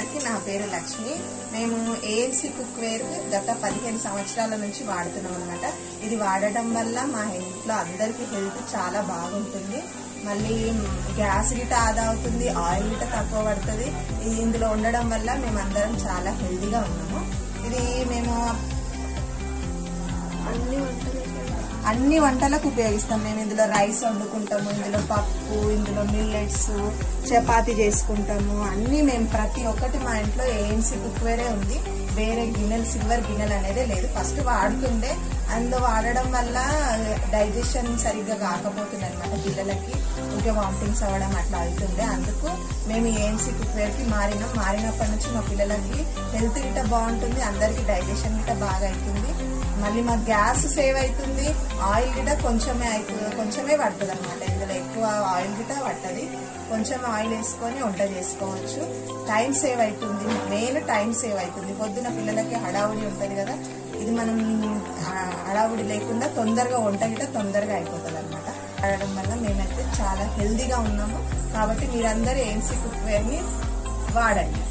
అందరికీ నా పేరు లక్ష్మి. మేము ఏఎన్సీ కుక్వేర్ గత 15 సంవత్సరాల నుంచి వాడుతున్నాం అనమాట. ఇది వాడటం వల్ల మా ఇంట్లో అందరికీ హెల్త్ చాలా బాగుంటుంది. మళ్ళీ గ్యాస్ గిట ఆదా అవుతుంది, ఆయిల్ గిట తక్కువ పడుతుంది. ఇది ఇందులో ఉండడం వల్ల మేమందరం చాలా హెల్తీగా ఉన్నాము. ఇది మేము అన్ని వంటలకు ఉపయోగిస్తాం. మేము ఇందులో రైస్ వండుకుంటాము, ఇందులో పప్పు, ఇందులో మిల్లెట్స్, చపాతీ చేసుకుంటాము. అన్ని మేము ప్రతి ఒక్కటి మా ఇంట్లో ఏఎన్సీ కుక్వేరే ఉంది. వేరే గిన్నెలు, సిల్వర్ గిన్నెలు అనేది లేదు. ఫస్ట్ వాడుతుండే, అందులో వాడడం వల్ల డైజెషన్ సరిగ్గా కాకపోతుంది అనమాట. పిల్లలకి ఇంకా వామిటింగ్స్ అవ్వడం అట్లా అవుతుండే. అందుకు మేము ఏఎన్సీ కుక్వేర్కి మారినప్పటి నుంచి మా పిల్లలకి హెల్త్ గిట్ట బాగుంటుంది, అందరికి డైజెషన్ గిట్ట బాగా అవుతుంది. మళ్ళీ మా గ్యాస్ సేవ్ అవుతుంది, ఆయిల్ గిట్ట కొంచెమే పడుతుంది అనమాట. ఇందులో ఎక్కువ ఆయిల్ గిట్ట పట్టది, కొంచెం ఆయిల్ వేసుకొని వంట చేసుకోవచ్చు. టైం సేవ్ అవుతుంది, మెయిన్ టైం సేవ్ అవుతుంది. పొద్దున పిల్లలకి హడావుడి ఉంటుంది కదా, ఇది మనం హడావుడి లేకుండా తొందరగా వంట గిట్ట తొందరగా అయిపోతుంది అనమాట. వాడడం వల్ల మేమైతే చాలా హెల్తీగా ఉన్నాము. కాబట్టి మీరందరూ ఏఎన్సీ కుక్వేర్ని వాడండి.